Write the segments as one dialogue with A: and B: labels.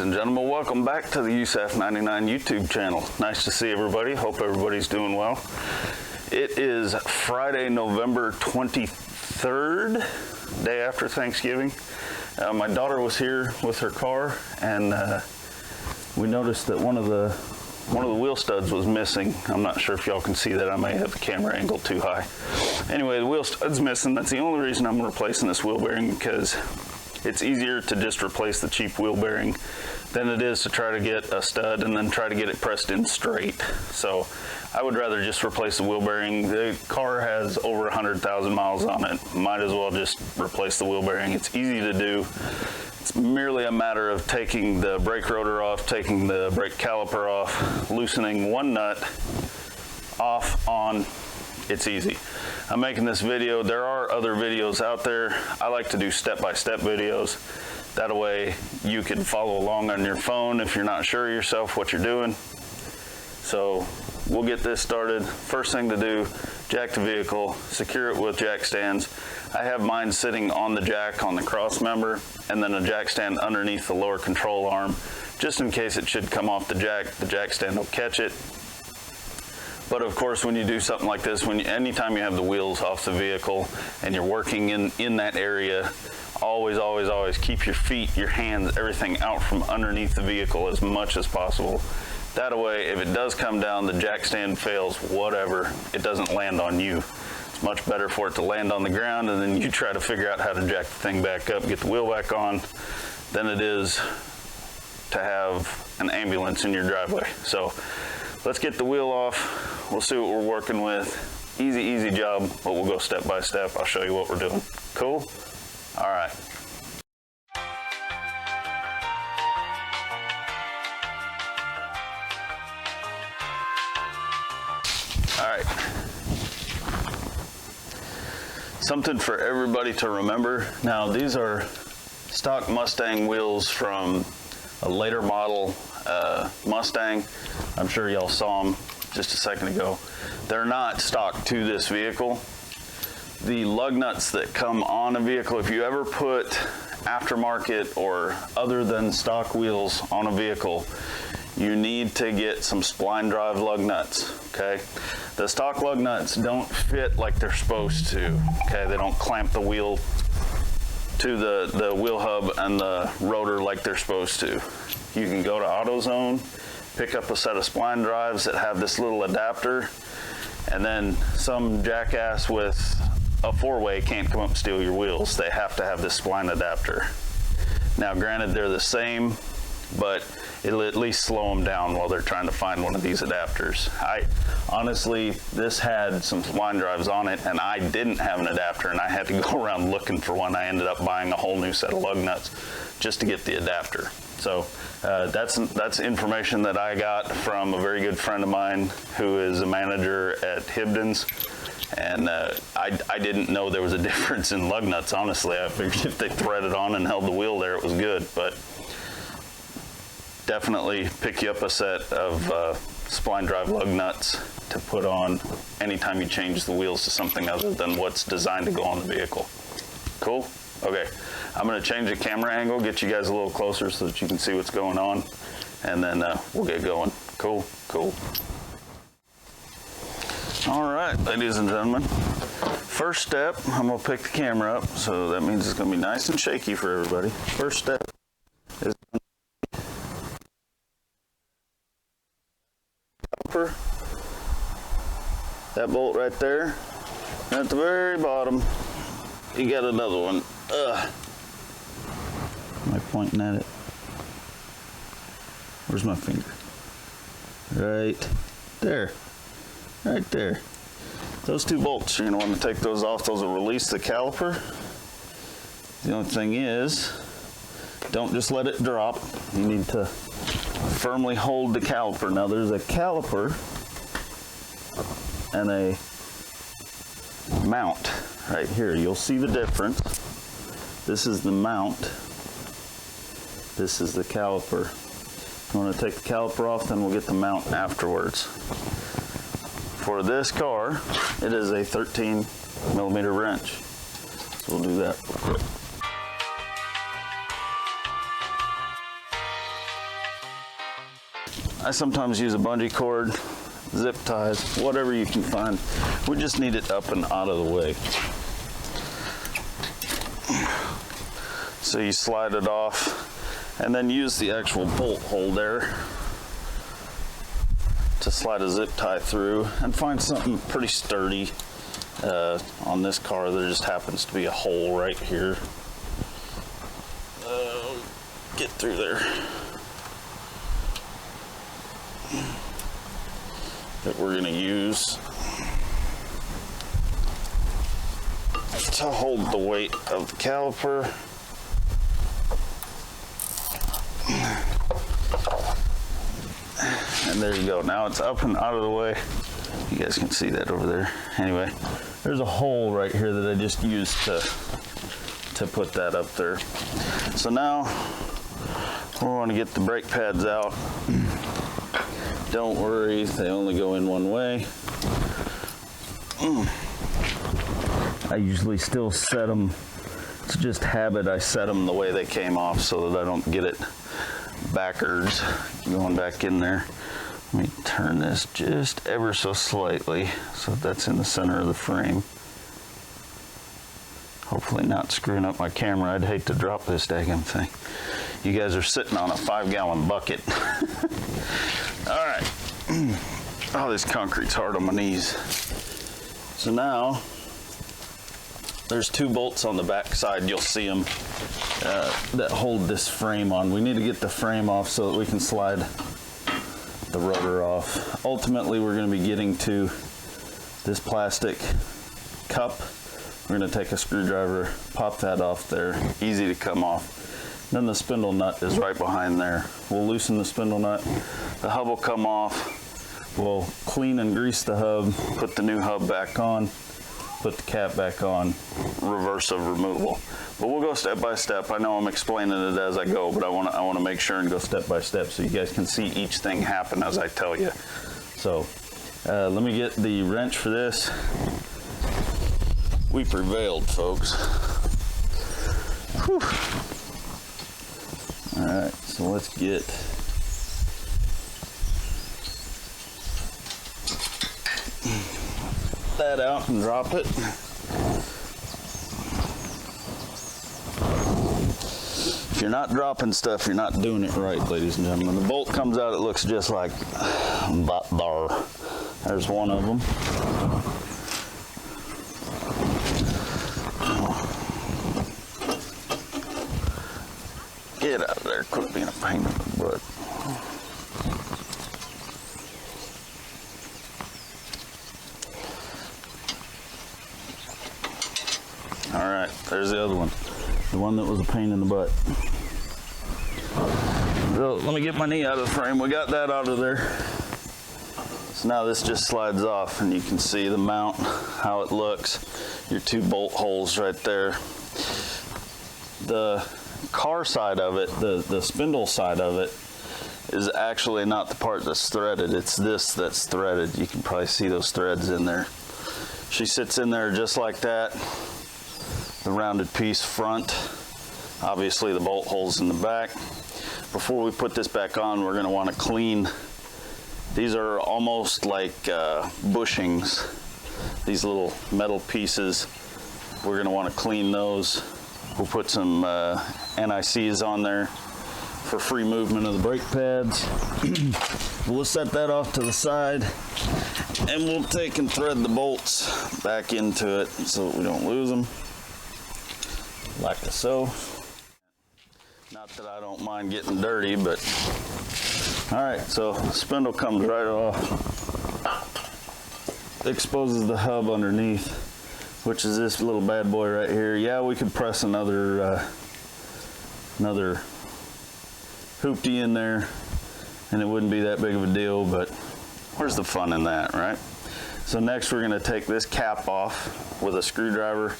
A: and gentlemen, welcome back to the USAF 99 YouTube channel. Nice to see everybody. Hope everybody's doing well. It is Friday, November 23rd, day after Thanksgiving. My daughter was here with her car, and we noticed that one of the wheel studs was missing. I'm not sure if y'all can see that. I may have the camera angle too high. Anyway, the wheel stud's missing. That's the only reason I'm replacing this wheel bearing, because it's easier to just replace the cheap wheel bearing than it is to try to get a stud and then try to get it pressed in straight. So I would rather just replace the wheel bearing. The car has over 100,000 miles on it. Might as well just replace the wheel bearing. It's easy to do. It's merely a matter of taking the brake rotor off, taking the brake caliper off, loosening one nut, off, on. It's easy. I'm making this video. There are other videos out there. I like to do step-by-step videos. That way you can follow along on your phone if you're not sure yourself what you're doing. So we'll get this started. First thing to do, jack the vehicle, secure it with jack stands. I have mine sitting on the jack on the cross member, and then a jack stand underneath the lower control arm, just in case it should come off the jack stand will catch it. But of course, when you do something like this, anytime you have the wheels off the vehicle and you're working in that area, always keep your feet, your hands, everything out from underneath the vehicle as much as possible. That way, if it does come down, the jack stand fails, whatever, it doesn't land on you. It's much better for it to land on the ground and then you try to figure out how to jack the thing back up, get the wheel back on, than it is to have an ambulance in your driveway. So let's get the wheel off. We'll see what we're working with. Easy job, but we'll go step by step. I'll show you what we're doing. Cool? All right. All right. Something for everybody to remember. Now, these are stock Mustang wheels from a later model Mustang. I'm sure y'all saw them just a second ago. They're not stock to this vehicle. The lug nuts that come on a vehicle, if you ever put aftermarket or other than stock wheels on a vehicle, you need to get some spline drive lug nuts, okay? The stock lug nuts don't fit like they're supposed to, okay? They don't clamp the wheel to the wheel hub and the rotor like they're supposed to. You can go to AutoZone, pick up a set of spline drives that have this little adapter, and then some jackass with a four-way can't come up and steal your wheels. They have to have this spline adapter. Now, granted, they're the same, but it'll at least slow them down while they're trying to find one of these adapters. Honestly, this had some spline drives on it, and I didn't have an adapter, and I had to go around looking for one. I ended up buying a whole new set of lug nuts just to get the adapter. So that's information that I got from a very good friend of mine who is a manager at Hibdon's. And I didn't know there was a difference in lug nuts, honestly. I figured if they threaded on and held the wheel there, it was good. But definitely pick you up a set of spline drive lug nuts to put on anytime you change the wheels to something other than what's designed to go on the vehicle. Cool? Okay, I'm gonna change the camera angle, get you guys a little closer so that you can see what's going on, and then we'll get going. Cool? Cool. All right, ladies and gentlemen. First step, I'm gonna pick the camera up, so that means it's gonna be nice and shaky for everybody. First step is that bolt right there. And at the very bottom, you got another one. Am I pointing at it? Where's my finger? Right there. Right there. Those two bolts, you're gonna want to take those off. Those will release the caliper. The only thing is, don't just let it drop. You need to firmly hold the caliper. Now there's a caliper and a mount right here. You'll see the difference. This is the mount. This is the caliper. I'm going to take the caliper off, then we'll get the mount afterwards. For this car, it is a 13mm wrench. So we'll do that real quick. I sometimes use a bungee cord, zip ties, whatever you can find. We just need it up and out of the way. So you slide it off and then use the actual bolt holder to slide a zip tie through, and find something pretty sturdy. On this car there just happens to be a hole right here. Get through there. That we're going to use to hold the weight of the caliper. And there you go. Now it's up and out of the way. You guys can see that over there. Anyway, there's a hole right here that I just used to put that up there. So now we want to get the brake pads out. Don't worry, they only go in one way. I usually still set them, it's just habit, I set them the way they came off so that I don't get it backwards going back in there. Let me turn this just ever so slightly so that's in the center of the frame. Hopefully not screwing up my camera. I'd hate to drop this daggum thing. You guys are sitting on a 5-gallon bucket. All right. Oh, this concrete's hard on my knees. So now, there's 2 bolts on the back side. You'll see them that hold this frame on. We need to get the frame off so that we can slide the rotor off. Ultimately, we're going to be getting to this plastic cup. We're going to take a screwdriver, pop that off there. Easy to come off. Then the spindle nut is right behind there. We'll loosen the spindle nut. The hub will come off. We'll clean and grease the hub, put the new hub back on, put the cap back on, reverse of removal. But we'll go step by step. I know I'm explaining it as I go, but I want to make sure and go step by step so you guys can see each thing happen as I tell you. So let me get the wrench for this. We prevailed, folks. Whew. All right, so let's get that out and drop it. If you're not dropping stuff, you're not doing it right, ladies and gentlemen. The bolt comes out, it looks just like that there. There's one of them. Get out of there, quit being a pain in the butt. All right, there's the other one. The one that was a pain in the butt. So let me get my knee out of the frame. We got that out of there. So now this just slides off and you can see the mount, how it looks. Your 2 bolt holes right there. The car side of it, the spindle side of it, is actually not the part that's threaded. It's this that's threaded. You can probably see those threads in there. She sits in there just like that. The rounded piece front. Obviously the bolt holes in the back. Before we put this back on, we're going to want to clean. These are almost like bushings. These little metal pieces. We're going to want to clean those. We'll put some AntiSeize on there for free movement of the brake pads. We'll set that off to the side and we'll take and thread the bolts back into it so that we don't lose them. Like so. Not that I don't mind getting dirty, but all right, so the spindle comes right off. Exposes the hub underneath, which is this little bad boy right here. Yeah, we could press another hoopty in there and it wouldn't be that big of a deal, but where's the fun in that, right? So next we're going to take this cap off with a screwdriver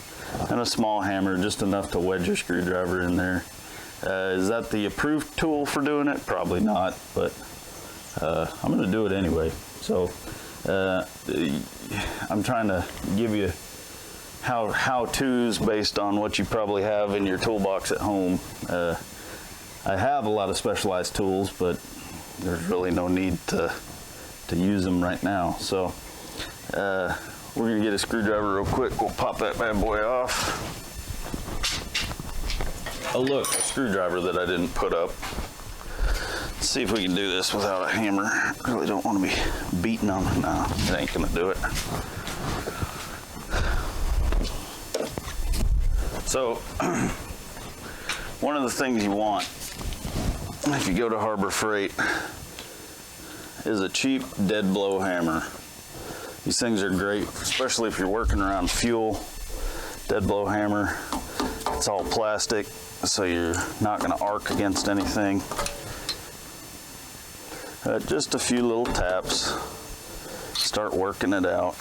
A: and a small hammer, just enough to wedge your screwdriver in there. Is that the approved tool for doing it? Probably not, but I'm going to do it anyway. So I'm trying to give you how-tos based on what you probably have in your toolbox at home. I have a lot of specialized tools, but there's really no need to use them right now. So we're gonna get a screwdriver real quick. We'll pop that bad boy off. Oh look, a screwdriver that I didn't put up. Let's see if we can do this without a hammer. I really don't want to be beating on it. No, it ain't gonna do it. So, one of the things you want if you go to Harbor Freight is a cheap dead blow hammer. These things are great, especially if you're working around fuel. Dead blow hammer, it's all plastic, so you're not gonna arc against anything. Just a few little taps, start working it out.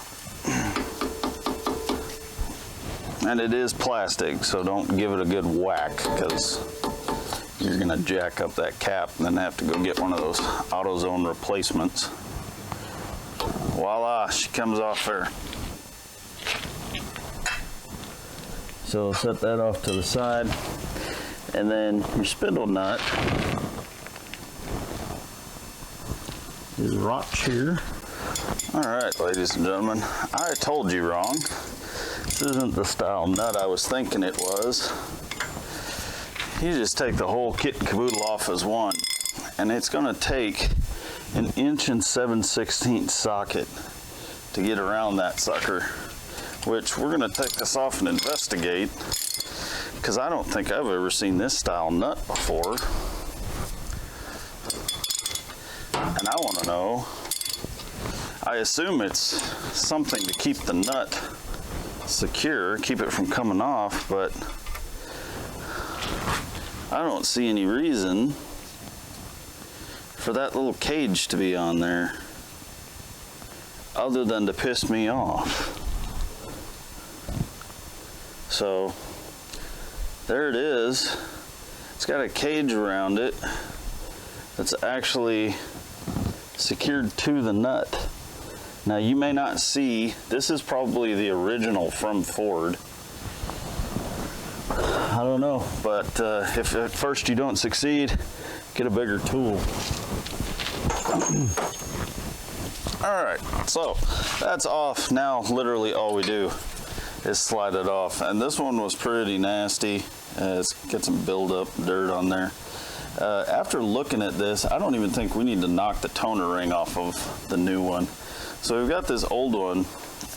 A: And it is plastic, so don't give it a good whack, because you're gonna jack up that cap and then have to go get one of those AutoZone replacements. Voila, she comes off there. So set that off to the side, and then your spindle nut is right here. All right, ladies and gentlemen, I told you wrong. This isn't the style nut I was thinking it was. You just take the whole kit and caboodle off as one, and it's gonna take an 1 7/16 socket to get around that sucker, which we're gonna take this off and investigate, because I don't think I've ever seen this style nut before. And I wanna know, I assume it's something to keep the nut secure, keep it from coming off, but I don't see any reason for that little cage to be on there other than to piss me off. So there it is. It's got a cage around it that's actually secured to the nut. Now you may not see, this is probably the original from Ford. I don't know, but if at first you don't succeed, get a bigger tool. All right, so that's off. Now literally all we do is slide it off. And this one was pretty nasty. It's got some buildup dirt on there. After looking at this, I don't even think we need to knock the toner ring off of the new one. So we've got this old one.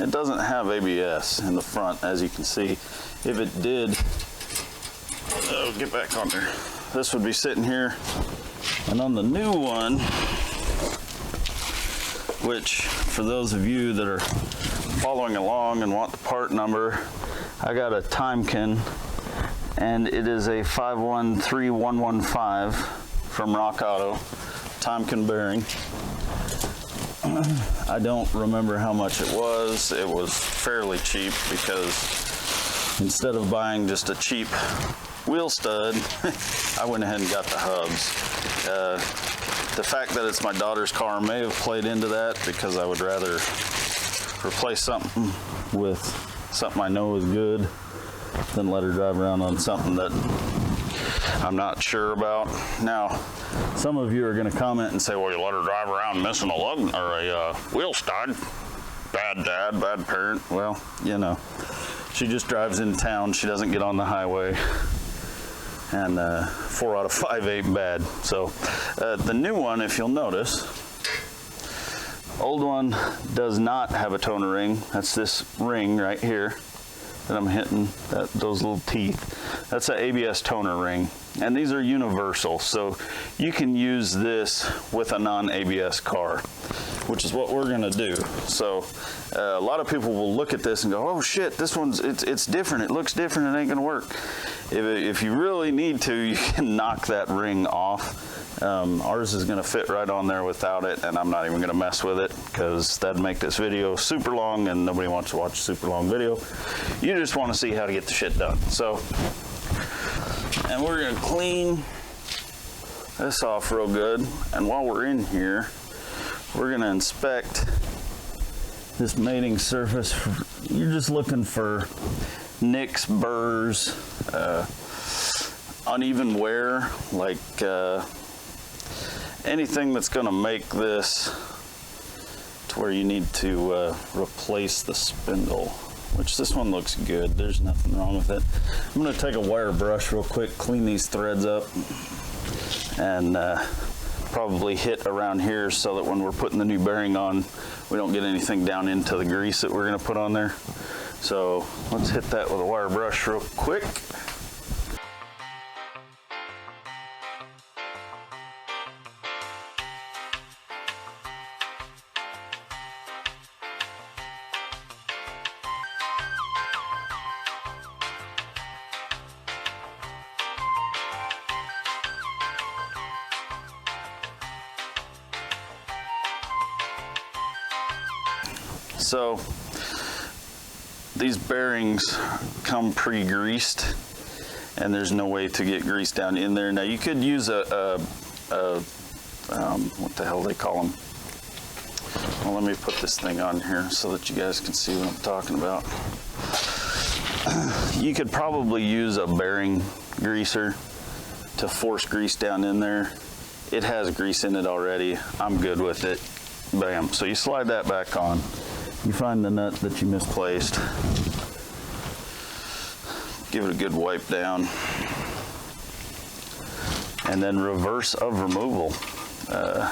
A: It doesn't have ABS in the front, as you can see. If it did, oh, get back on there. This would be sitting here. And on the new one, which for those of you that are following along and want the part number, I got a Timekin, and it is a 513115 from Rock Auto, Timekin bearing. I don't remember how much it was. It was fairly cheap, because instead of buying just a cheap wheel stud, I went ahead and got the hubs. The fact that it's my daughter's car may have played into that, because I would rather replace something with something I know is good than let her drive around on something that I'm not sure about. Now, some of you are going to comment and say, well, you let her drive around missing a lug or a wheel stud. Bad dad, bad parent. Well, you know, she just drives in town. She doesn't get on the highway. And 4 out of 5 ain't bad. So the new one, if you'll notice, old one does not have a toner ring. That's this ring right here that I'm hitting, those little teeth. That's an ABS toner ring. And these are universal, so you can use this with a non-ABS car, which is what we're gonna do. So a lot of people will look at this and go, oh shit, this one's, it's different, it looks different, it ain't gonna work. If you really need to, you can knock that ring off. Ours is gonna fit right on there without it, and I'm not even gonna mess with it, because that'd make this video super long, and nobody wants to watch a super long video. You just wanna see how to get the shit done. So, and we're gonna clean this off real good. And while we're in here, we're gonna inspect this mating surface. You're just looking for nicks, burrs, uneven wear, like anything that's going to make this to where you need to replace the spindle, which this one looks good. There's nothing wrong with it. I'm going to take a wire brush real quick, clean these threads up, and probably hit around here so that when we're putting the new bearing on, we don't get anything down into the grease that we're going to put on there. So let's hit that with a wire brush real quick. So these bearings come pre-greased, and there's no way to get grease down in there. Now you could use what the hell they call them? Well, let me put this thing on here so that you guys can see what I'm talking about. You could probably use a bearing greaser to force grease down in there. It has grease in it already. I'm good with it. Bam. So you slide that back on. You find the nut that you misplaced. Give it a good wipe down. And then reverse of removal.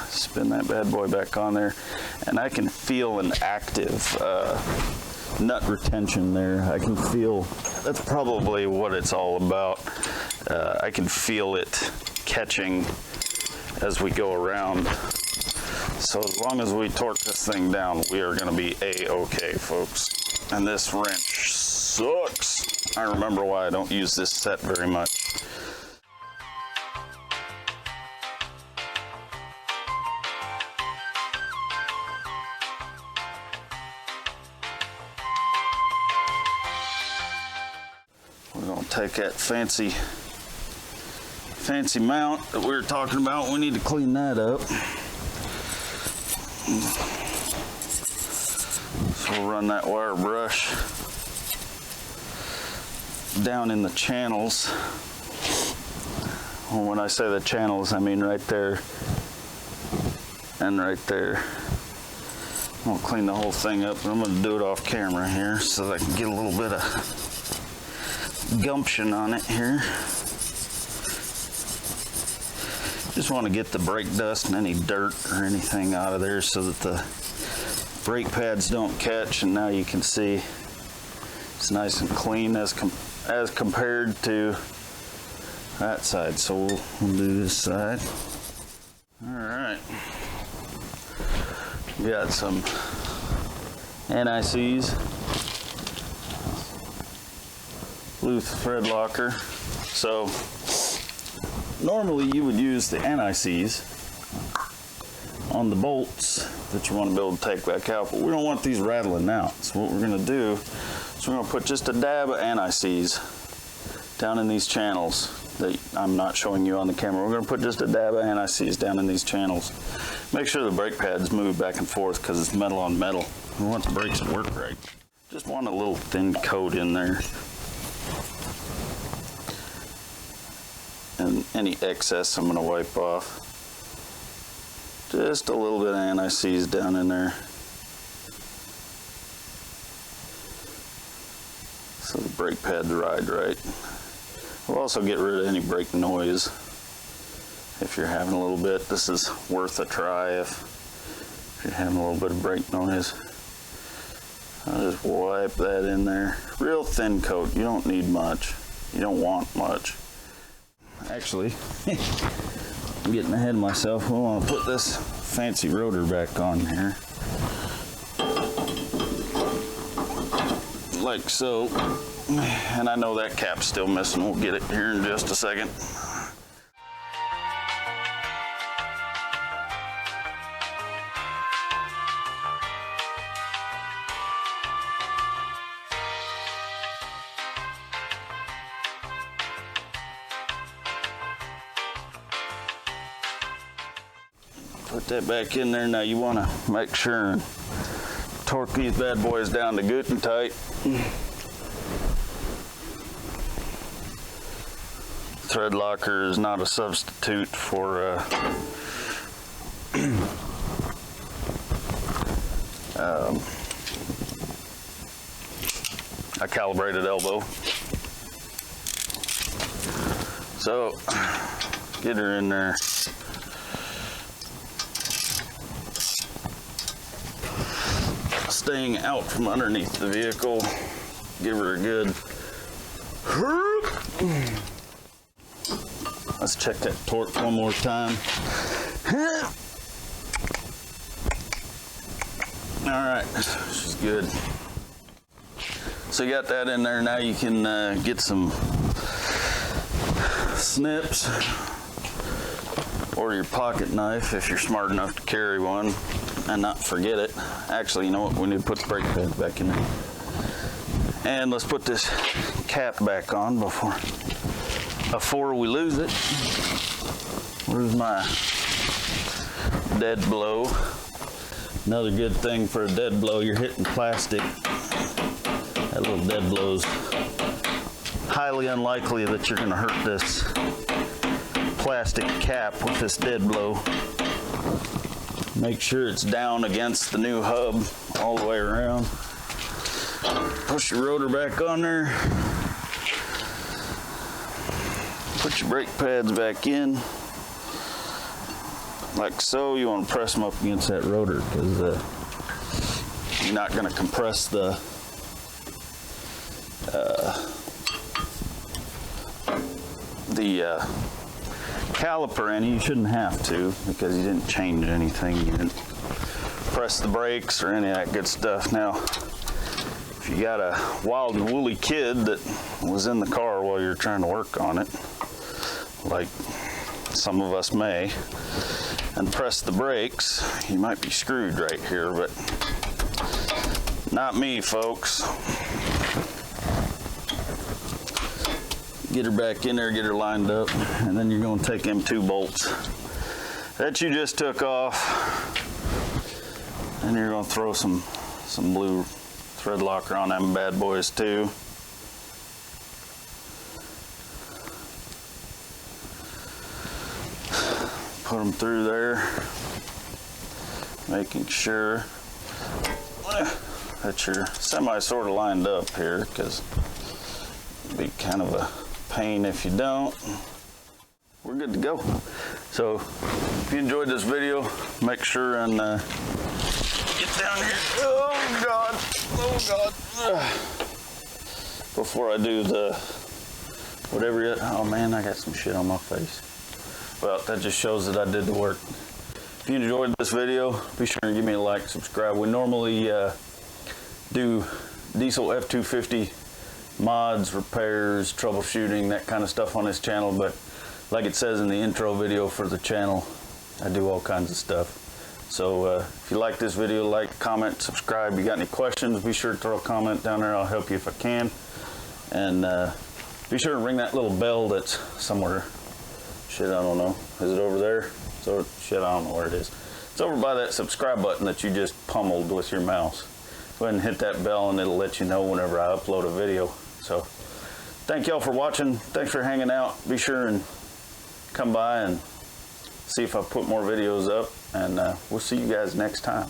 A: Spin that bad boy back on there. And I can feel an active nut retention there. I can feel, that's probably what it's all about. I can feel it catching as we go around. So as long as we torque this thing down, we are going to be A-okay, folks. And this wrench sucks. I remember why I don't use this set very much. We're going to take that fancy mount that we were talking about. We need to clean that up. So we'll run that wire brush down in the channels. Well, when I say the channels, I mean right there and right there. I'm gonna clean the whole thing up, but I'm gonna do it off camera here so that I can get a little bit of gumption on it here. Just want to get the brake dust and any dirt or anything out of there so that the brake pads don't catch. And now you can see it's nice and clean as compared to that side. So we'll do this side. All right. We got some AntiSeize blue Threadlocker. So normally you would use the AntiSeize on the bolts that you want to be able to take back out, but we don't want these rattling out. So what we're going to do is we're going to put just a dab of AntiSeize down in these channels that I'm not showing you on the camera. We're going to put just a dab of AntiSeize down in these channels. Make sure the brake pads move back and forth because it's metal on metal. We want the brakes to work right. Just want a little thin coat in there. And any excess I'm going to wipe off. Just a little bit of AntiSeize down in there. So the brake pads ride right. We'll also get rid of any brake noise. If you're having a little bit, this is worth a try if you're having a little bit of brake noise. I'll just wipe that in there. Real thin coat, you don't need much. You don't want much. Actually, I'm getting ahead of myself. We want to put this fancy rotor back on here. Like so. And I know that cap's still missing. We'll get it here in just a second. Put that back in there. Now you want to make sure and torque these bad boys down to good and tight. Threadlocker is not a substitute for calibrated elbow. So get her in there. Staying out from underneath the vehicle. Give her a good. Let's check that torque one more time. All right, she's good. So you got that in there. Now you can get some snips or your pocket knife if you're smart enough to carry one and not forget it. Actually, you know what? We need to put the brake pad back in there. And let's put this cap back on before we lose it. Where's my dead blow? Another good thing for a dead blow, you're hitting plastic. That little dead blow's highly unlikely that you're gonna hurt this plastic cap with this dead blow. Make sure it's down against the new hub all the way around. Push your rotor back on there. Put your brake pads back in. Like so. You want to press them up against that rotor because you're not going to compress the caliper any. You shouldn't have to because you didn't change anything. You didn't press the brakes or any of that good stuff. Now, if you got a wild and woolly kid that was in the car while you're trying to work on it, like some of us may, and press the brakes, you might be screwed right here, but not me, folks. Get her back in there, get her lined up, and then you're going to take them 2 bolts that you just took off, and you're going to throw some blue Threadlocker on them bad boys too. Put them through there, making sure that you're semi sort of lined up here, because it'd be kind of a pain if you don't. We're good to go. So if you enjoyed this video, make sure and get down here. Oh God, oh God. Before I do the whatever yet. Oh man, I got some shit on my face. Well, that just shows that I did the work. If you enjoyed this video, be sure to give me a like, subscribe. We normally do diesel F-250 mods, repairs, troubleshooting, that kind of stuff on this channel, but like it says in the intro video for the channel, I do all kinds of stuff. So if you like this video, like, comment, subscribe. You got any questions, be sure to throw a comment down there. I'll help you if I can. And be sure to ring that little bell that's somewhere. Shit, I don't know. Is it over there? So shit, I don't know where it is. It's over by that subscribe button that you just pummeled with your mouse. Go ahead and hit that bell and it'll let you know whenever I upload a video. So thank y'all for watching. Thanks for hanging out. Be sure and come by and see if I put more videos up, and we'll see you guys next time.